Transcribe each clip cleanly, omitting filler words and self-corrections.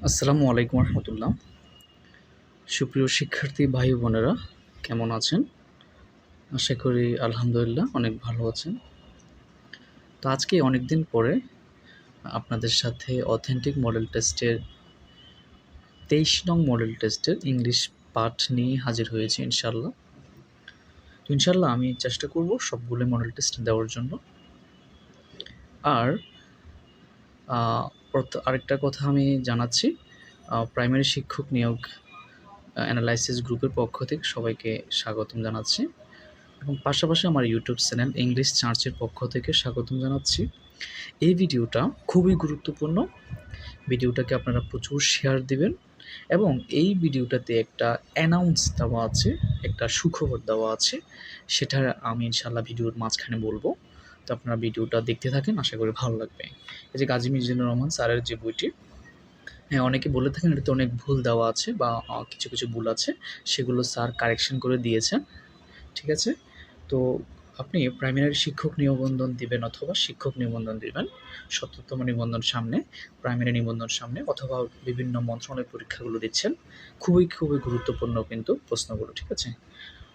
আসসালামু আলাইকুম রহমতুল্লাহ। সুপ্রিয় শিক্ষার্থী ভাই বোনেরা, কেমন আছেন? আশা করি আলহামদুলিল্লাহ অনেক ভালো আছেন। তো আজকে অনেক দিন পরে আপনাদের সাথে অথেন্টিক মডেল টেস্টের ২৩ নং মডেল টেস্টের ইংলিশ পাঠ নিয়ে হাজির হয়েছি ইনশাআল্লাহ। তো ইনশাআল্লাহ আমি চেষ্টা করব সবগুলো মডেল টেস্ট দেওয়ার জন্য। আর আরেকটা কথা আমি জানাচ্ছি, প্রাইমারি শিক্ষক নিয়োগ অ্যানালাইসিস গ্রুপের পক্ষ থেকে সবাইকে স্বাগতম জানাচ্ছি এবং পাশাপাশি আমার ইউটিউব চ্যানেল ইংলিশ চার্চের পক্ষ থেকে স্বাগতম জানাচ্ছি। এই ভিডিওটা খুবই গুরুত্বপূর্ণ। ভিডিওটাকে আপনারা প্রচুর শেয়ার দিবেন এবং এই ভিডিওটাতে একটা অ্যানাউন্স দেওয়া আছে, একটা সুখবর দেওয়া আছে, সেটা আমি ইনশাআল্লাহ ভিডিওর মাঝখানে বলবো। তো আপনারা ভিডিওটা দেখতে থাকেন, আশা করি ভালো লাগবে। এই যে গাজী মিজানুর রহমান স্যারের যে বইটি, হ্যাঁ, অনেকে বলে থাকেন এটাতে অনেক ভুল দেওয়া আছে বা কিছু কিছু ভুল আছে, সেগুলো স্যার কারেকশন করে দিয়েছেন। ঠিক আছে? তো আপনি প্রাইমারি শিক্ষক নিবন্ধন দিবেন অথবা শিক্ষক নিবন্ধন দিবেন ৭০তম নিবন্ধন সামনে, প্রাইমারি নিবন্ধন সামনে, অথবা বিভিন্ন মন্ত্রণালয় পরীক্ষাগুলো দিচ্ছেন। খুবই গুরুত্বপূর্ণ কিন্তু প্রশ্নগুলো, ঠিক আছে?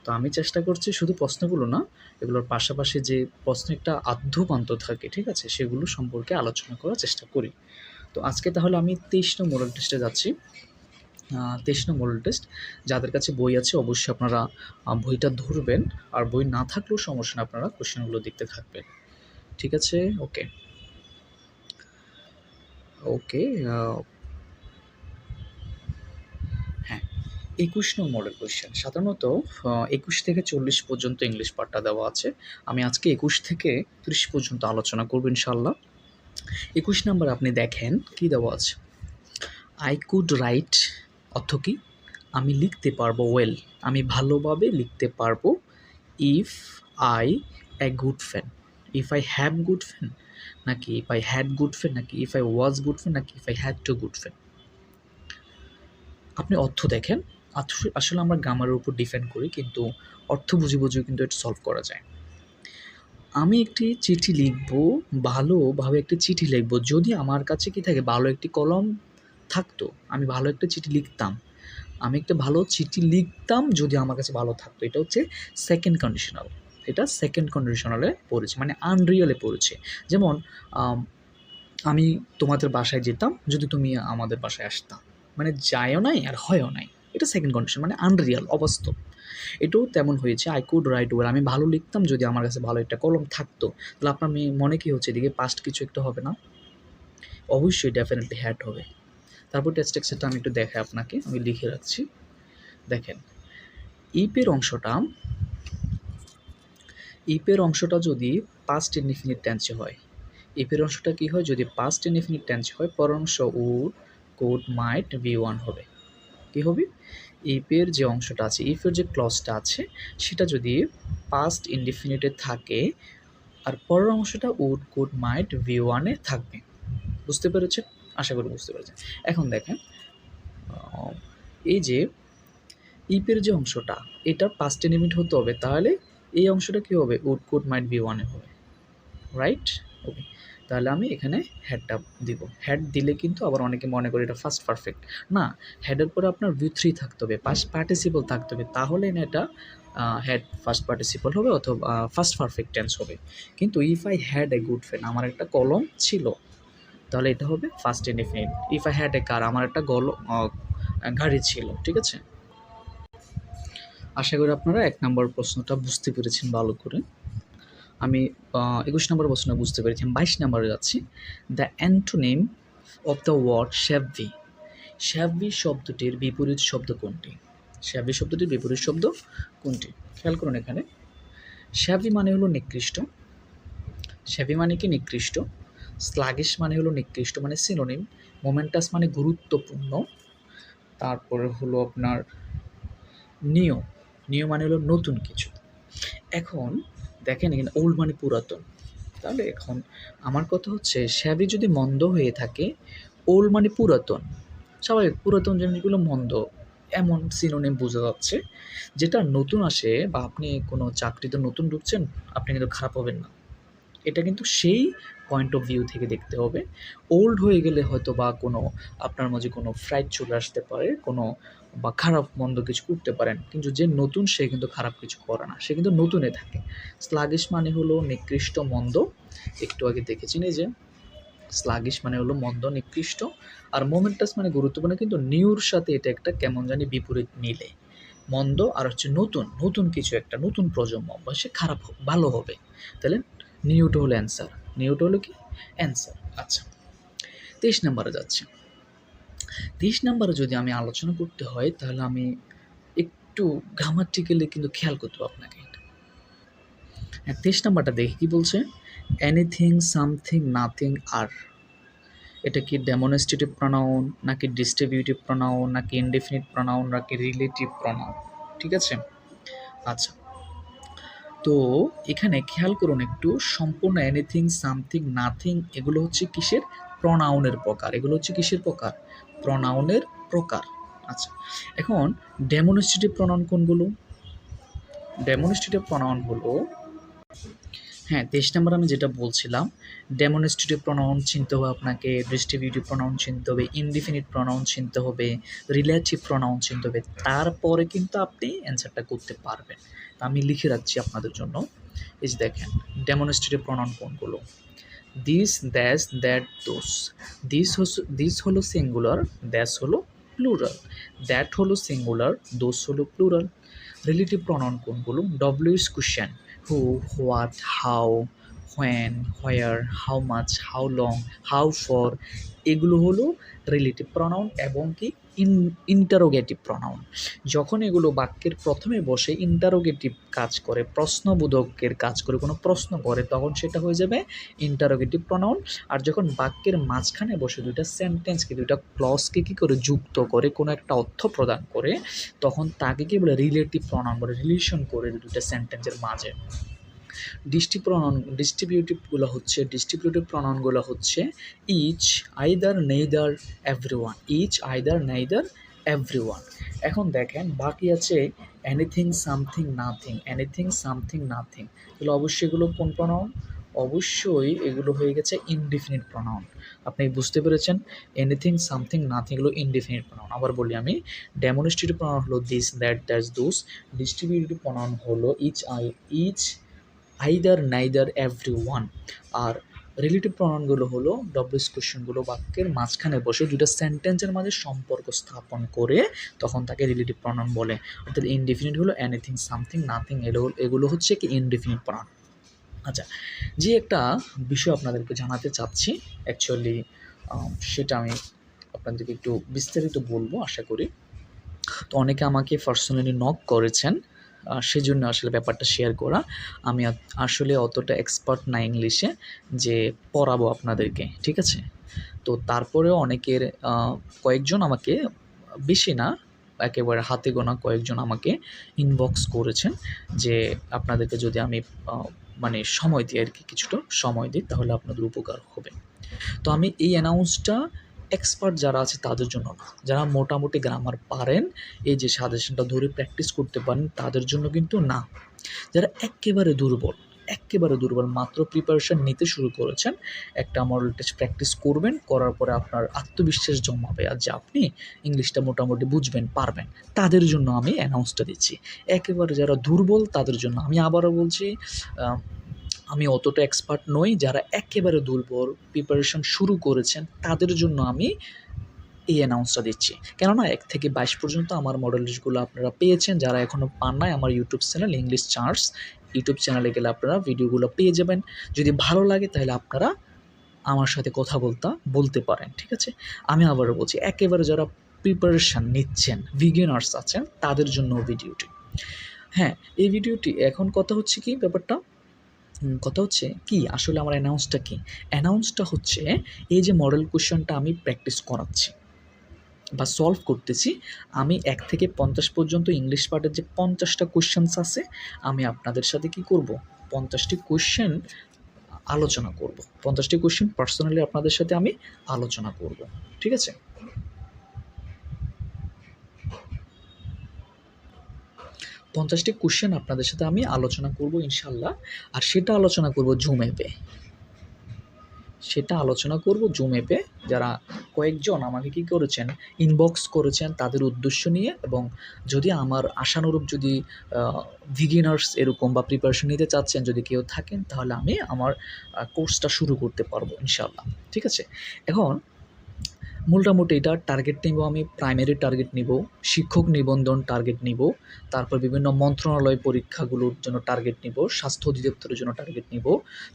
তো আমি চেষ্টা করছি শুধু প্রশ্নগুলো না, এগুলোর পাশাপাশি যে প্রশ্ন একটা আদ্যোপান্ত থাকে, ঠিক আছে? সেগুলো সম্পর্কে আলোচনা করার চেষ্টা করি। তো আজকে তাহলে আমি ২৩ নং মডেল টেস্টে যাচ্ছি। ২৩ নং মডেল টেস্ট। যাদের কাছে বই আছে অবশ্যই আপনারা বইটা ধরবেন, আর বই না থাকলেও সমস্যা না, আপনারা কোশ্চেনগুলো দেখতে থাকবেন। ঠিক আছে? ওকে। ওকে, হ্যাঁ, ২১ নং মডেল কোয়েশ্চেন। সাধারণত ২১ থেকে ৪০ পর্যন্ত ইংলিশ পার্টটা দেওয়া আছে। আমি আজকে ২১ থেকে ৩০ পর্যন্ত আলোচনা করব ইনশাআল্লাহ। ২১ নাম্বার আপনি দেখেন কি দেওয়া আছে। আই কুড রাইট অর্থ কি? আমি লিখতে পারবো ওয়েল, আমি ভালোভাবে লিখতে পারবো। If I a good pen, if I have good pen, নাকি if I had good pen, নাকি if I was good pen, নাকি if I had to good pen. আপনি অর্থ দেখেন। আসলে আমরা গ্রামারের উপর ডিপেন্ড করি, কিন্তু অর্থ বুঝেও কিন্তু এটা সলভ করা যায়। আমি একটি চিঠি লিখবো, ভালোভাবে একটি চিঠি লিখবো যদি আমার কাছে কি থাকে, ভালো একটি কলম থাকতো। আমি ভালো একটা চিঠি লিখতাম। আমি একটা ভালো চিঠি লিখতাম যদি আমার কাছে ভালো থাকতো। এটা হচ্ছে সেকেন্ড কন্ডিশনাল। এটা সেকেন্ড কন্ডিশনালে পড়েছে, মানে আনরিয়ালে পড়েছে। যেমন আমি তোমাদের বাসায় যেতাম যদি তুমি আমাদের বাসায় আসতা। মানে যায়ও নাই আর হয়ও নাই। এটা সেকেন্ড কন্ডিশন, মানে আনরিয়াল, অবাস্তব। এটাও তেমন হয়েছে। আই কুড রাইট ওয়েল, আমি ভালো লিখতাম যদি আমার কাছে ভালো একটা কলম থাকতো। তাহলে আপনার মনে কি হচ্ছে, এদিকে পাস্ট কিছু একটা হবে না? অবশ্যই ডেফিনেটলি হ্যাড হবে। তারপর টেক্সট স্ট্রাকচারটা আমি একটু দেখাই আপনাকে, আমি লিখে রাখছি। দেখেন, ইপের অংশটা যদি পাস্ট ইনডিফিনিট টেন্সে হয়, ইপের অংশটা কি হয়? যদি পাস্ট ইনডিফিনিট টেন্সে হয়, পরের অংশ would, could, might, be one হবে। কি হবে? ইপের যে অংশটা আছে, ইফের যে ক্লজটা আছে, সেটা যদি পাস্ট ইনডিফিনিটে থাকে আর পরের অংশটা উড, কুড, মাইট, বি ওয়ানে থাকবে। বুঝতে পেরেছেন? আশা করি বুঝতে পেরেছেন। এখন দেখেন, এই যে ইপের যে অংশটা, এটার পাস্ট ইনডিফিনিট হতে হবে, তাহলে এই অংশটা কী হবে? উড, কুড, মাইট, বি ওয়ানে হবে। রাইট? ওকে। তাহলে আমি এখানে হ্যাডটা দিব। হ্যাড দিলে কিন্তু আবার অনেকে মনে করে এটা ফার্স্ট পারফেক্ট। না, হ্যাডের পরে আপনার V3 থাকতে হবে, পাস্ট পার্টিসিপল থাকতে হবে, তাহলে না এটা হ্যাড ফার্স্ট পার্টিসিপল হবে অথবা ফার্স্ট পারফেক্ট টেন্স হবে। কিন্তু if I had a good friend, আমার একটা কলম ছিল, তাহলে এটা হবে first indefinite. If I had a car, আমার একটা গাড়ি ছিল। ঠিক আছে? আশা করি আপনারা ১ নম্বর প্রশ্নটা বুঝতে পেরেছেন ভালো করে। আমি ২১ নম্বর প্রশ্নটা বুঝতে পেরেছি। আমি ২২ নম্বরে যাচ্ছি। The antonym of the word shabby. Shabby শব্দটির বিপরীত শব্দ কোনটি? শ্যাভি শব্দটির বিপরীত শব্দ কোনটি? খেয়াল করুন এখানে। শ্যাভি মানে হলো নিকৃষ্ট। শ্যাভি মানে কি? নিকৃষ্ট। স্লাগিশ মানে হলো নিকৃষ্ট, মানে সিনোনিম। মোমেন্টাস মানে গুরুত্বপূর্ণ। তারপরে হলো আপনার নিও। নিও মানে হলো নতুন কিছু। এখন দেখেন এখানে ওল্ড মানে পুরাতন। তাহলে এখন আমার কথা হচ্ছে, শ্যাভি যদি মন্দ হয়ে থাকে, ওল্ড মানে পুরাতন, স্বাভাবিক পুরাতন জিনিসগুলো মন্দ, এমন সিনোনিম বোঝা যাচ্ছে। যেটা নতুন আসে, বা আপনি কোনো চাকরিতে নতুন ঢুকছেন, আপনি কিন্তু খারাপ হবেন না। এটা কিন্তু সেই পয়েন্ট অফ ভিউ থেকে দেখতে হবে। ওল্ড হয়ে গেলে হয়তো বা কোনো আপনার মাঝে কোনো ফ্রাইড চলে আসতে পারে, কোনো বা খারাপ মন্দ কিছু করতে পারেন। কিন্তু যে নতুন সে কিন্তু খারাপ কিছু করে না, সে কিন্তু নতুনে থাকে। স্লাগিশ মানে হলো নিকৃষ্ট, মন্দ। একটু আগে দেখেছেন এই যে স্লাগিশ মানে হলো মন্দ, নিকৃষ্ট। আর মোমেন্টাস মানে গুরুত্বপূর্ণ, কিন্তু নিউর সাথে এটা একটা কেমন জানি বিপরীত মিলে। মন্দ আর হচ্ছে নতুন, নতুন কিছু একটা, নতুন প্রজন্ম বা সে খারাপ ভালো হবে। তাহলে নিউটা হলো অ্যান্সার, নিউটা হলো কি অ্যান্সার। আচ্ছা, 23 নাম্বারে যাচ্ছে। 23 নাম্বারে যদি আমি আলোচনা করতে হয় তাহলে আমি একটু গ্রামাটিক্যালি কিন্তু খেয়াল করতে হবে আপনাকে। হ্যাঁ, 23 নাম্বারটা দেখি কি বলছে, এনিথিং, সামথিং, নাথিং, আর। এটা কি ডেমনস্ট্রেটিভ প্রোনাউন নাকি ডিস্ট্রিবিউটিভ প্রোনাউন নাকি ইনডেফিনিট প্রোনাউন নাকি রিলেটিভ প্রোনাউন? ঠিক আছে? আচ্ছা, তো এখানে খেয়াল করুন একটু, সম্পূর্ণ এনিথিং, সামথিং, নাথিং এগুলো হচ্ছে কিসের? প্রোনাউনের প্রকার। এগুলো হচ্ছে কিসের প্রকার? প্রোনাউনের প্রকার। আচ্ছা, এখন ডেমনস্ট্রেটিভ প্রোনাউন কোনগুলো? ডেমনস্ট্রেটিভ প্রোনাউন হলো, হ্যাঁ, 23 নাম্বার আমি যেটা বলছিলাম, ডেমনস্ট্রেটিভ প্রোনাউন চিনতে হবে আপনাকে, ডিস্ট্রিবিউটিভ প্রোনাউন চিনতে হবে, ইনডিফিনিট প্রোনাউন চিনতে হবে, রিলেটিভ প্রোনাউন চিনতে হবে। তারপরে কিন্তু আপনি অ্যান্সারটা করতে পারবেন। তা আমি লিখে রাখছি আপনাদের জন্য। এই যে দেখেন, ডেমনস্ট্রেটিভ প্রোনাউন কোনগুলো? This, that's, that, those. This হলো সিঙ্গুলার, দ্যাস হলো প্লুরাল, দ্যাট হলো সিঙ্গুলার, দোস হলো প্লুরাল। রিলেটিভ প্রোনাউন কোনগুলো? W is question, who, what, how, when, where, how much, how long, how for, এগুলো হলো রিলেটিভ প্রোনাউন এবং কি ইন্টারোগেটিভ প্রোনাউন। যখন এগুলো বাক্যের প্রথমে বসে ইন্টারোগেটিভ কাজ করে, প্রশ্নবোধকের কাজ করে, কোনো প্রশ্ন করে, তখন সেটা হয়ে যাবে ইন্টারোগেটিভ প্রোনাউন। আর যখন বাক্যের মাঝখানে বসে দুইটা সেন্টেন্সকে, দুইটা ক্লজকে কী করে যুক্ত করে, কোনো একটা অর্থ প্রদান করে, তখন তাকে কি বলে? রিলেটিভ প্রোনাউন বলে, রিলেশন করে দুইটা সেন্টেন্সের মাঝে। ডিস্ট্রিবিউটিভ প্রোনাউনগুলো হচ্ছে each, either, neither, everyone. Each, either, neither, everyone. এখন দেখেন বাকি আছে anything, something, nothing. Anything, something, nothing, তাহলে অবশ্যই এগুলো কোন প্রোনাউন? অবশ্যই এগুলো হয়ে গেছে ইনডিফিনিট প্রোনাউন। আপনি বুঝতে পেরেছেন? এনিথিং, সামথিং, নাথিং এগুলো ইনডিফিনিট প্রোনাউন। আবার বলি আমি, ডেমনস্ট্রেটিভ প্রোনাউন হলো this, that, that's, those. Distributive pronoun হলো ইচ, আইদার, নাইদার, এভরিওয়ান। আর রিলেটিভ প্রোনাউনগুলো হলো ডব্লিউএস কোশ্চেনগুলো বাক্যের মাঝখানে বসে দুটো সেন্টেন্সের মাঝে সম্পর্ক স্থাপন করে, তখন তাকে রিলেটিভ প্রোনাউন বলে। অর্থাৎ ইনডিফিনিট হলো এনিথিং, সামথিং, নাথিং, এগুলো হচ্ছে কি ইনডিফিনিট প্রোনাউন। আচ্ছা, যে একটা বিষয় আপনাদেরকে জানাতে চাচ্ছি অ্যাকচুয়ালি, সেটা আমি আপনাদেরকে একটু বিস্তারিত বলবো আশা করি। তো অনেকে আমাকে পার্সোনালি নক করেছেন, সেজন্য আসলে ব্যাপারটা শেয়ার করা। আমি আসলে অতটা এক্সপার্ট না ইংলিশে যে পড়াবো আপনাদেরকে, ঠিক আছে? তো তারপরেও অনেকের কয়েকজন আমাকে, বেশি না, একেবারে হাতে গোনা কয়েকজন আমাকে ইনবক্স করেছেন যে আপনাদেরকে যদি আমি মানে সময় দিই আর কি, কিছুটা সময় দিই তাহলে আপনাদের উপকার হবে। তো আমি এই অ্যানাউন্সটা এক্সপার্ট যারা আছে তাদের জন্য না, যারা মোটামুটি গ্রামার পারেন, এই যে সাজেশনটা ধরে প্র্যাকটিস করতে পারেন তাদের জন্য কিন্তু না। যারা এক্কেবারে দুর্বল মাত্র প্রিপারেশন নিতে শুরু করেছেন, একটা মডেল টেস্ট প্র্যাকটিস করবেন, করার পরে আপনার আত্মবিশ্বাস জন্মাবে আর যে আপনি ইংলিশটা মোটামুটি বুঝবেন, পারবেন, তাদের জন্য আমি অ্যানাউন্সটা দিচ্ছি। একেবারে যারা দুর্বল তাদের জন্য আমি আবারও বলছি, আমি অতটা এক্সপার্ট নই, যারা একেবারে দুর্বল, প্রিপারেশন শুরু করেছেন তাদের জন্য আমি এই অ্যানাউন্সটা দিচ্ছি। কেননা 1 থেকে 22 পর্যন্ত আমার মডেল লিস্টগুলো আপনারা পেয়েছেন, যারা এখনও পান নাই আমার YouTube channel English charts, YouTube চ্যানেলে গেলে আপনারা ভিডিওগুলো পেয়ে যাবেন। যদি ভালো লাগে তাহলে আপনারা আমার সাথে কথা বলতে পারেন, ঠিক আছে? আমি আবারও বলছি, একেবারে যারা প্রিপারেশান নিচ্ছেন, বিগিনার্স আছেন, তাদের জন্য ভিডিওটি। হ্যাঁ, এই ভিডিওটি এখন কথা হচ্ছে কি ব্যাপারটা, কথা হচ্ছে কি আসলে আমার অ্যানাউন্সটা কি? অ্যানাউন্সটা হচ্ছে এই যে মডেল কোয়েশ্চনটা আমি প্র্যাকটিস করাচ্ছি বা সলভ করতেছি, আমি 1 থেকে 50 পর্যন্ত ইংলিশ পার্টের যে 50টা কোয়েশ্চেন্স আছে, আমি আপনাদের সাথে কি করব? 50টি কোয়েশ্চেন আলোচনা করব। 50টি কোয়েশ্চেন পার্সোনালি আপনাদের সাথে আমি আলোচনা করব। ঠিক আছে? 50টি কোয়েশ্চেন আপনাদের সাথে আমি আলোচনা করব ইনশাআল্লাহ। আর সেটা আলোচনা করব জুম অ্যাপে। সেটা আলোচনা করব জুম অ্যাপে। যারা কয়েকজন আমাকে কী করেছেন, ইনবক্স করেছেন তাদের উদ্দেশ্য নিয়ে, এবং যদি আমার আশানুরূপ যদি বিগিনার্স এরকম বা প্রিপারেশন নিতে চাচ্ছেন যদি কেউ থাকেন, তাহলে আমি আমার কোর্সটা শুরু করতে পারবো ইনশাআল্লাহ। ঠিক আছে? এখন মোটামুটি এটা টার্গেট নিব, আমি প্রাইমারি টার্গেট নিব, শিক্ষক নিবন্ধন টার্গেট নিব, তারপর বিভিন্ন মন্ত্রণালয় পরীক্ষাগুলোর জন্য টার্গেট নিব, স্বাস্থ্য অধিদপ্তরের জন্য টার্গেট নিব,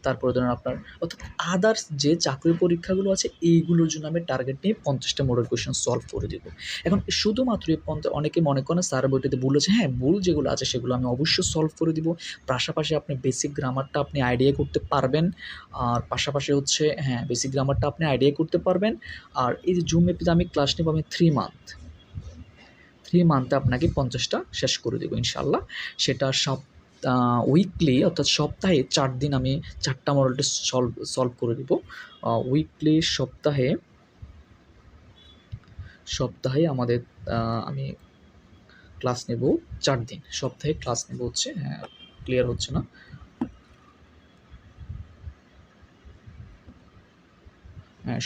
তারপরে ধরুন আপনার অর্থাৎ আদার্স যে চাকরির পরীক্ষাগুলো আছে এইগুলোর জন্য আমি টার্গেট নিয়ে 50টা মডেল কোয়েশ্চেন সলভ করে দেব। এখন শুধুমাত্র এই অনেকে মনে করেন স্যার বইটাতে ভুল আছে, হ্যাঁ ভুল যেগুলো আছে সেগুলো আমি অবশ্যই সলভ করে দিব। পাশাপাশি আপনি বেসিক গ্রামারটা আপনি আইডিয়া করতে পারবেন, আর পাশাপাশি হচ্ছে হ্যাঁ বেসিক গ্রামারটা আপনি আইডিয়া করতে পারবেন। আর এই যে জুম অ্যাপে আমি ক্লাস নেব আমি 3 মান্থে আপনাকে 50টা শেষ করে দেবো ইনশাআল্লাহ। সেটা উইকলি অর্থাৎ সপ্তাহে 4 দিন আমি 4টা মডেল টেস্ট সলভ করে দিব। উইকলি সপ্তাহে আমাদের আমি ক্লাস নেব 4 দিন। সপ্তাহে ক্লাস নেব হচ্ছে, হ্যাঁ ক্লিয়ার হচ্ছে না।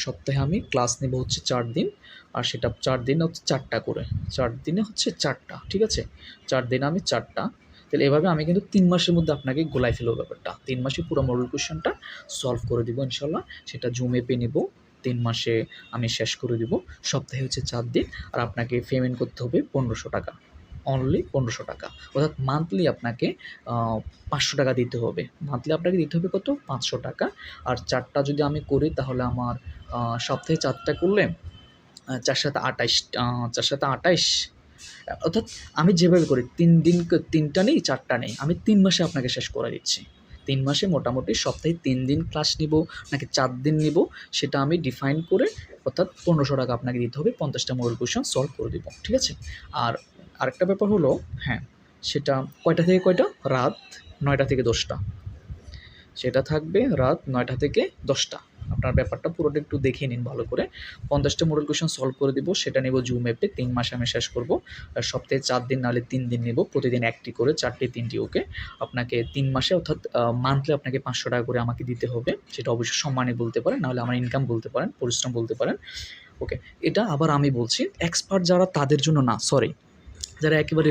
সপ্তাহে আমি ক্লাস নেব হচ্ছে 4 দিন, আর সেটা 4 দিনে হচ্ছে 4টা করে, 4 দিনে হচ্ছে 4টা, ঠিক আছে? 4 দিনে আমি 4টা। তাহলে এভাবে আমি কিন্তু 3 মাসের মধ্যে আপনাকে গোলায় ফেলবো ব্যাপারটা। 3 মাসে পুরো মডেল কোয়েশ্চেনটা সলভ করে দিব ইনশাআল্লাহ। সেটা জুম অ্যাপে নেব, 3 মাসে আমি শেষ করে দিব। সপ্তাহে হচ্ছে 4 দিন, আর আপনাকে পেমেন্ট করতে হবে 1500 টাকা, অনলি 1500 টাকা। অর্থাৎ মান্থলি আপনাকে 500 টাকা দিতে হবে। মান্থলি আপনাকে দিতে হবে কত? 500 টাকা। আর 4টা যদি আমি করি তাহলে আমার সপ্তাহে 4টা করলে 4 সাথে 28, 4 সাথে 28, অর্থাৎ আমি যেভাবে করি 3টা নেই 4টা নেই, আমি 3 মাসে আপনাকে শেষ করে দিচ্ছি। 3 মাসে মোটামুটি সপ্তাহে 3 দিন ক্লাস নিব নাকি 4 দিন নিব সেটা আমি ডিফাইন করে, অর্থাৎ 1500 টাকা আপনাকে দিতে হবে, 50টা মডেল কোয়েশ্চেন সলভ করে দিব। ঠিক আছে? আর আরেকটা ব্যাপার হলো, হ্যাঁ সেটা কয়টা থেকে কয়টা? রাত 9টা থেকে 10টা। সেটা থাকবে রাত 9টা থেকে 10টা। আপনার ব্যাপারটা পুরোটা একটু দেখে নিন ভালো করে। 50টা মডেল কোয়েশ্চেন সলভ করে দিব, সেটা নেব জুম অ্যাপে। 3 মাসে আমি শেষ করব। আর সপ্তাহে 4 দিন নাহলে 3 দিন নেব, প্রতিদিন 1টি করে, 4টি 3টি ওকে। আপনাকে 3 মাসে অর্থাৎ মান্থলি আপনাকে 500 টাকা করে আমাকে দিতে হবে। সেটা অবশ্যই সম্মানে বলতে পারেন, নাহলে আমার ইনকাম বলতে পারেন, পরিশ্রম বলতে পারেন। ওকে, এটা আবার আমি বলছি এক্সপার্ট যারা তাদের জন্য না, সরি, যারা একেবারে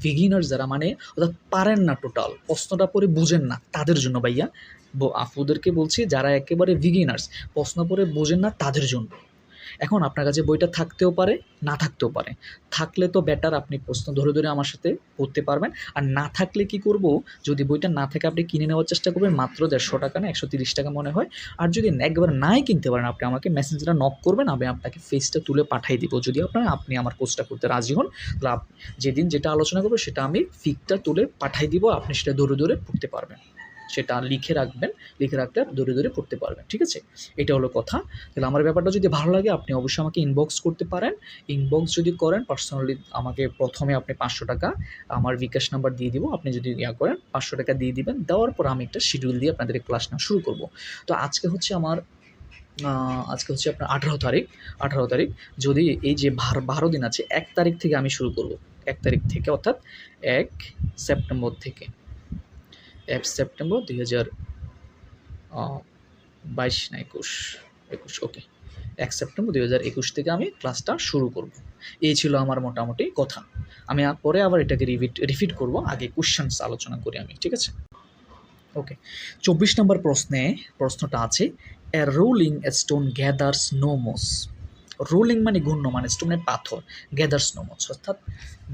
বিগিনার্স যারা মানে অর্থাৎ পারেন না, টোটাল প্রশ্নটা পড়ে বুঝেন না, তাদের জন্য ভাইয়া আপুদেরকে বলছি, যারা একেবারে বিগিনার্স প্রশ্ন পড়ে বোঝেন না তাদের জন্য। এখন আপনার কাছে বইটা থাকতেও পারে, না থাকতেও পারে। থাকলে তো বেটার, আপনি প্রশ্ন ধরে ধরে আমার সাথে পড়তে পারবেন। আর না থাকলে কি করব, যদি বইটা না থাকে আপনি কিনে নেওয়ার চেষ্টা করবেন, মাত্র 150 টাকা না 130 টাকা মনে হয়। আর যদি একবার নাই কিনতে পারেন, আপনি আমাকে মেসেঞ্জারে নক করবেন, আমি আপনাকে ফেসটা তুলে পাঠিয়ে দিব। যদি আপনি আমার কোর্সটা করতে রাজি হন, তাহলে যেদিন যেটা আলোচনা করবো সেটা আমি ফিকটা তুলে পাঠিয়ে দিব, আপনি সেটা ধরে ধরে পড়তে পারবেন। সেটা লিখে রাখবেন, লিখে রাখলে ধরে ধরে পড়তে পারবেন। ঠিক আছে? এটা হলো কথা। তাহলে আমার ব্যাপারটা যদি ভালো লাগে আপনি অবশ্যই আমাকে ইনবক্স করতে পারেন। ইনবক্স যদি করেন পার্সোনালি আমাকে প্রথমে আপনি 500 টাকা আমার বিকাশ নাম্বার দিয়ে দিব। আপনি যদি করেন 500 টাকা দিয়ে দিবেন। দেওয়ার পর আমি একটা শিডিউল দিয়ে আপনাদের ক্লাস নেওয়া শুরু করব। তো আজকে হচ্ছে আপনার 18 তারিখ। যদি এই যে 12 দিন আছে, 1 তারিখ থেকে আমি শুরু করব। 1 তারিখ থেকে অর্থাৎ 1 সেপ্টেম্বর থেকে। 1 সেপ্টেম্বর 2022 না 21 ওকে। 1 সেপ্টেম্বর 2021 থেকে আমি ক্লাসটা শুরু করব। এই ছিল আমার মোটামুটি কথা। আমি পরে আবার এটাকে রিপিট করব, আগে কোয়েশ্চেনস আলোচনা করি আমি। ঠিক আছে? ওকে, 24 নম্বর প্রশ্নটা আছে, a rolling stone gathers no moss. Rolling মানে ঘূর্ণমান, স্টোন মানে পাথর, গ্যাদার্স নো মোস অর্থাৎ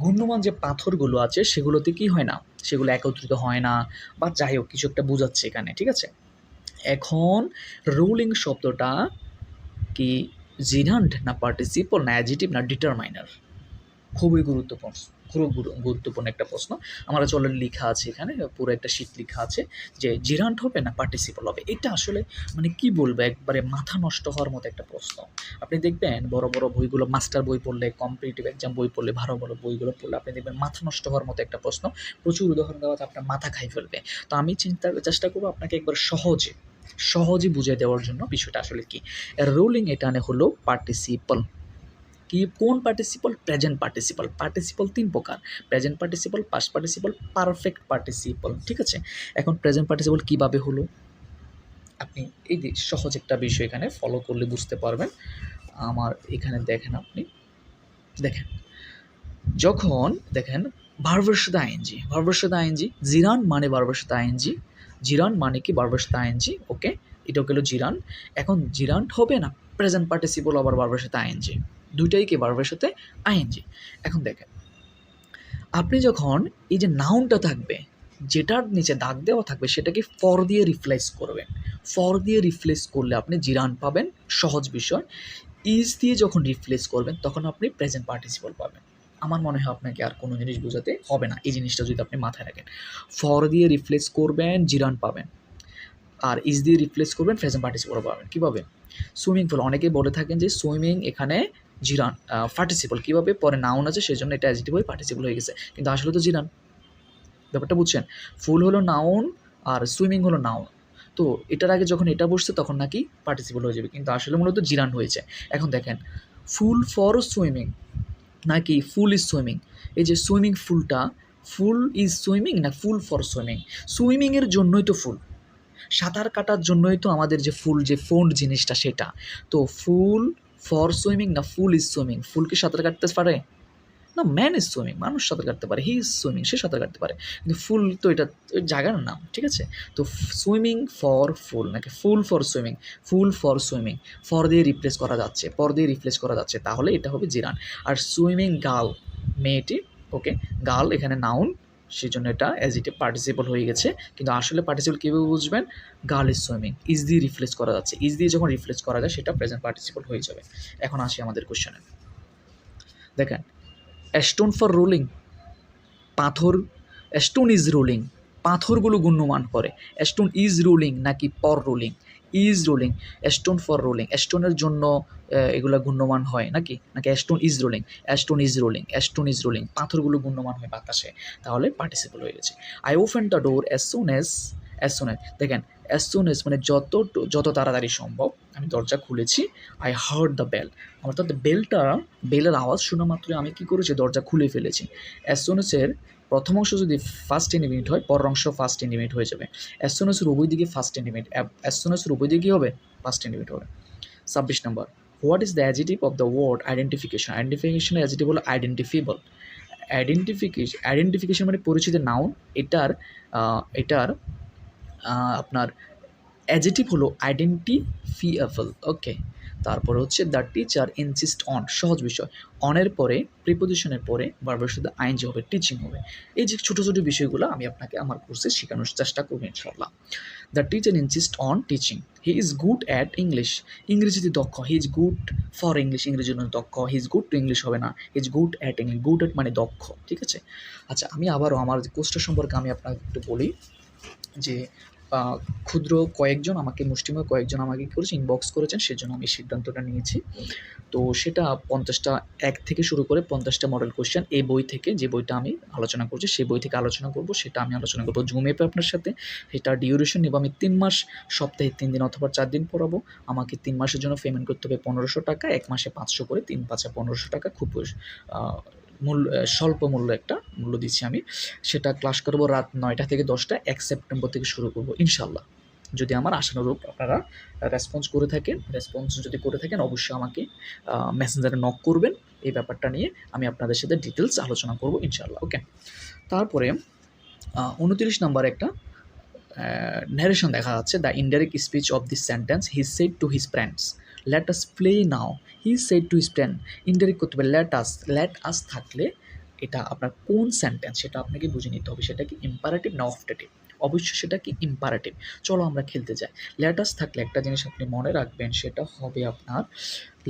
ঘূর্ণমান যে পাথরগুলো আছে সেগুলোতে কি হয় না, সেগুলো একত্রিত হয় না, বা যাই হোক কিছু একটা বোঝাচ্ছে এখানে। ঠিক আছে? এখন রোলিং শব্দটা কি জিরান্ড না পার্টিসিপল না অ্যাডজেক্টিভ না ডিটারমাইনার? খুবই গুরুত্বপূর্ণ একটা প্রশ্ন। আমার কাছে অলরেডি লেখা আছে, এখানে পুরো একটা শীট লেখা আছে যে জিরান্ট হবে না পার্টিসিপল হবে। এটা আসলে মানে কি বলবো, একবারে মাথা নষ্ট হওয়ার মতো একটা প্রশ্ন। আপনি দেখবেন বড় বড় বইগুলো, মাস্টার বই পড়লে, কম্পিটিটিভ এক্সাম বই পড়লে, ভালো ভালো বইগুলো পড়লে আপনি দেখবেন মাথা নষ্ট হওয়ার মতো একটা প্রশ্ন। প্রচুর উদাহরণ দেওয়া আছে, আপনার মাথা খাই ফেলবে। তো আমি চেষ্টা করবো আপনাকে একবার সহজে বুঝিয়ে দেওয়ার জন্য বিষয়টা আসলে কি। রোলিং এটা হলো পার্টিসিপল। কোন পার্টিসিপল? Present participle. পার্টিসিপল 3 প্রকার: present participle, past participle, perfect participle. ঠিক আছে? এখন প্রেজেন্ট পার্টিসিপল কীভাবে হলো? আপনি এই যে সহজ একটা বিষয় এখানে ফলো করলে বুঝতে পারবেন। আমার এখানে দেখেন, আপনি দেখেন, যখন দেখেন ভার্বের সাথে আইএনজি, ভার্বের সাথে আইএনজি, জিরান মানে ভার্বের সাথে আইএনজি, জিরান মানে কি ভার্বের সাথে আইএনজি, ওকে, এটা গেল জিরান। এখন জিরান হবে না প্রেজেন্ট পার্টিসিপল আবার ভার্বের সাথে আইএনজি, দুইটাই কি ভার্বের সাথে আইএনজি। এখন দেখেন, আপনি যখন এই যে নাউনটা থাকবে, যেটার নিচে দাগ দেওয়া থাকবে সেটাকে ফর দিয়ে রিপ্লেস করবেন। ফর দিয়ে রিপ্লেস করলে আপনি জিরান পাবেন, সহজ বিষয়। ইজ দিয়ে যখন রিপ্লেস করবেন তখন আপনি প্রেজেন্ট পার্টিসিপল পাবেন। আমার মনে হয় আপনাকে আর কোনো জিনিস বোঝাতে হবে না, এই জিনিসটা যদি আপনি মাথায় রাখেন। ফর দিয়ে রিপ্লেস করবেন, জিরান পাবেন, আর ইজ দিয়ে রিপ্লেস করবেন, প্রেজেন্ট পার্টিসিপল পাবেন। কীভাবে? সুইমিং পুল, অনেকে বলে থাকেন যে সুইমিং এখানে জিরান পার্টিসিপল, কীভাবে? পরে নাউন আছে সেজন্য এটা অ্যাডজেক্টিভ হয়ে পার্টিসিপল হয়ে গেছে, কিন্তু আসলে তো জিরান। ব্যাপারটা বুঝছেন? ফুল হলো নাউন আর সুইমিং হলো নাউন। তো এটার আগে যখন এটা বসছে তখন নাকি পার্টিসিপল হয়ে যাবে, কিন্তু আসলে মূলত জিরান হয়েছে। এখন দেখেন, ফুল ফর সুইমিং নাকি ফুল ইজ সুইমিং? এই যে সুইমিং ফুলটা, ফুল ইজ সুইমিং না ফুল ফর সুইমিং? সুইমিংয়ের জন্যই তো ফুল, সাঁতার কাটার জন্যই তো আমাদের যে ফুল, যে ফন্ড জিনিসটা সেটা। তো ফুল ফর সুইমিং না ফুল ইজ সুইমিং? ফুল কি সাঁতার কাটতে পারে না? ম্যান ইজ সুইমিং, মানুষ সাঁতার কাটতে পারে, হি ইজ সুইমিং, সে সাঁতার কাটতে পারে, কিন্তু ফুল তো এটা ওই জায়গার নাম, ঠিক আছে? তো সুইমিং ফর ফুল নাকি pool for swimming? Pool for swimming, for দিয়ে রিপ্লেস করা যাচ্ছে, পর দিয়ে রিপ্লেস করা যাচ্ছে, তাহলে এটা হবে জিরান। আর সুইমিং গার্ল, মেয়েটি, ওকে, গার্ল এখানে নাউন, সেই জন্য এটা অ্যাডজেক্টিভ পার্টিসিপল হয়ে গেছে, কিন্তু আসলে পার্টিসিপল কীভাবে বুঝবেন? গার্ল ইজ সুইমিং, ইজ দিয়ে রিপ্লেস করা যাচ্ছে, ইজ দিয়ে যখন রিপ্লেস করা যায় সেটা প্রেজেন্ট পার্টিসিপল হয়ে যাবে। এখন আসি আমাদের কোশ্চেনে। দেখেন, স্টোন ফর রোলিং, পাথর, স্টোন ইজ রোলিং, পাথরগুলো গুণ্যমান করে। স্টোন ইজ রোলিং নাকি পর rolling? Is rolling, stone for rolling, স্টোনের জন্য এগুলো গুণ্যমান হয় নাকি, নাকি stone is rolling? Stone is rolling, stone is rolling, পাথরগুলো গুণ্যমান হয় বাতাসে, তাহলে পার্টিসিপল হয়ে গেছে। I open the door as soon as, দেখেন, অ্যাজ সুন এজ মানে যত তাড়াতাড়ি সম্ভব আমি দরজা খুলেছি। আই হার্ড দ্য বেল, অর্থাৎ বেলের আওয়াজ শোনা মাত্রই আমি কী করেছি? দরজা খুলে ফেলেছি। অ্যাজ সুন এজের প্রথম অংশ যদি ফার্স্ট ইন্ডিমিট হয়, পরের অংশ ফার্স্ট ইন্ডিমিট হয়ে যাবে। অ্যাজ সুন এজের উভয় দিকে ফার্স্ট ইন্ডিমিট, অ্যাজ সুন এজের উভয় দিকে কী হবে? ফার্স্ট ইন্ডিমিট হবে। 26 নম্বর, what is the adjective of the word identification? আইডেন্টিফিকেশনের অ্যাডজেক্টিভ হলো আইডেন্টিফিয়েবল। আইডেন্টিফিকেশন মানে পরিচিত নাউন, এটার আপনার অ্যাডজেক্টিভ হলো আইডেন্টিফিয়েবল, ওকে। তারপরে হচ্ছে দ্য টিচার ইনসিস্ট অন, সহজ বিষয়, অনের পরে প্রিপোজিশনের পরে ভার্বের সাথে আইএনজি হবে, টিচিং হবে। এই যে ছোটো ছোটো বিষয়গুলো আমি আপনাকে আমার কোর্সে শেখানোর চেষ্টা করবো ইনশাআল্লাহ। The teacher insist on teaching, he is good at English, ইংরেজিতে দক্ষ, he is good for English, ইংরেজির জন্য দক্ষ, he is good to English হবে না, he is good at English, good at মানে দক্ষ, ঠিক আছে? আচ্ছা, আমি আবারও আমার কোর্সটা সম্পর্কে আমি আপনাকে একটু বলি যে ক্ষুদ্র কয়েকজন আমাকে, মুষ্টিমেয় কয়েকজন আমাকে কী করেছে, ইনবক্স করেছেন, সেজন্য আমি সিদ্ধান্তটা নিয়েছি। তো সেটা 50টা, 1 থেকে শুরু করে 50টা মডেল কোয়েশ্চেন এই বই থেকে, যে বইটা আমি আলোচনা করছি সেই বই থেকে আলোচনা করব, সেটা আমি আলোচনা করব জুম অ্যাপে আপনার সাথে। সেটার ডিউরেশন নেব আমি 3 মাস, সপ্তাহে 3 দিন অথবা 4 দিন পড়াবো। আমাকে 3 মাসের জন্য পেমেন্ট করতে হবে 1500 টাকা, 1 মাসে 500 করে, 3 5 1500 টাকা, খুব স্বল্প মূল্য একটা মূল্য দিচ্ছি আমি। সেটা ক্লাস করব রাত 9টা থেকে 10টা, 1 সেপ্টেম্বর থেকে শুরু করব ইনশাআল্লাহ। যদি আমার আশানুরূপ আপনারা রেসপন্স করে থাকেন অবশ্যই আমাকে মেসেঞ্জারে নক করবেন, এই ব্যাপারটা নিয়ে আমি আপনাদের সাথে ডিটেলস আলোচনা করব ইনশাআল্লাহ, ওকে। তারপরে 29 নম্বরে একটা ন্যারেশন দেখা যাচ্ছে, the indirect speech of this sentence, he said to his friends, let us play now, he said to his friend, indirect করতে হবে লেট আস থাকলে এটা আপনার কোন সেন্টেন্স সেটা আপনাকে বুঝে নিতে হবে, সেটা কি ইম্পারেটিভ না অপটেটিভ? অবশ্যই সেটা কি ইম্পারেটিভ। চলো আমরা খেলতে যাই। লেট আস থাকলে একটা জিনিস আপনি মনে রাখবেন, সেটা হবে আপনার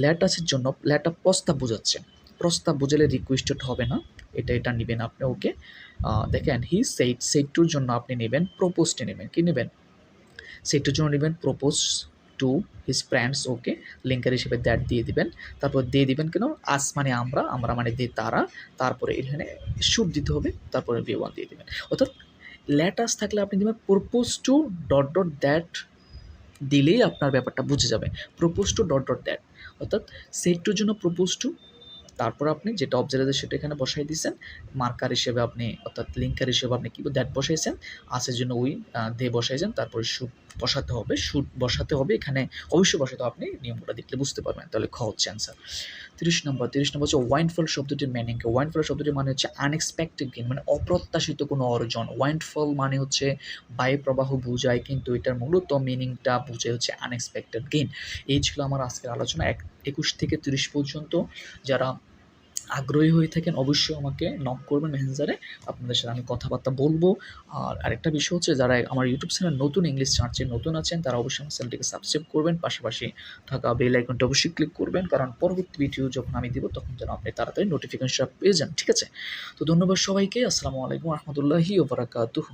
লেট আসের জন্য লেটটা প্রস্তাব বোঝাচ্ছে, প্রস্তাব বোঝালে রিকোয়েস্টেড হবে না, এটা নেবেন আপনি, ওকে। দেখেন, হি সেড টুর জন্য আপনি নেবেন প্রপোজটি নেবেন, কি নেবেন? সেটটার জন্য নেবেন propose to his friends, okay, linker হিসেবে দ্যাট দিয়ে দিবেন। তারপর দিয়ে দিবেন কেন? আস মানে আমরা মানে দিয়ে তারা, তারপরে এখানে শুড দিতে হবে, তারপরে V1 দিয়ে দিবেন। অর্থাৎ লেট আস থাকলে আপনি দেবেন প্রপোজ টু দ্যাট, দিলেই আপনার ব্যাপারটা বুঝে যাবে। প্রপোজ টু দ্যাট, অর্থাৎ সেট টুর জন্য প্রপোজ টু, তারপর আপনি যেটা অবজেক্ট আছে সেটা এখানে বসাই দিয়েছেন। মার্কার হিসেবে আপনি অর্থাৎ লিঙ্কার হিসেবে আপনি কি দ্যাট বসাইছেন। আজের জন্য উই দে বসাইছেন। তারপরে শুড বসাতে হবে। শুড বসাতে হবে এখানে অবশ্যই বসাতে হবে। আপনি নিয়মটা দেখলে বুঝতে পারবেন। তাহলে খ হচ্ছে অ্যান্সার। 30 নম্বর হচ্ছে ওয়াইন্ডফল শব্দটির মিনিং কি? ওয়াইন্ডফল শব্দটির মানে হচ্ছে আনএক্সপেক্টেড গেইন মানে অপ্রত্যাশিত কোনো অর্জন। ওয়াইন্ডফল মানে হচ্ছে বায়ুপ্রবাহ বোঝায় কিন্তু এটার মূলত মিনিংটা বোঝায় হচ্ছে আনএক্সপেক্টেড গেইন। এই ছিল আমার আজকের আলোচনা 21 থেকে 30 পর্যন্ত। যারা আগ্রহী হয়ে থাকেন অবশ্যই আমাকে নক করবেন মেসেঞ্জারে। আপনাদের সাথে আমি কথাবার্তা বলব। আর আরেকটা বিষয় হচ্ছে যারা আমার ইউটিউব চ্যানেল নতুন ইংলিশ চার্চে নতুন আছেন তারা অবশ্যই আমার চ্যানেলটিকে সাবস্ক্রাইব করবেন। পাশাপাশি থাকা বেল আইকনটা অবশ্যই ক্লিক করবেন কারণ পরবর্তী ভিডিও যখন আমি দিব তখন যেন আপনি তাড়াতাড়ি নোটিফিকেশনটা পেয়ে যান। ঠিক আছে? তো ধন্যবাদ সবাইকে। আসসালামু আলাইকুম ওয়া রাহমাতুল্লাহি ওয়া বারাকাতুহু।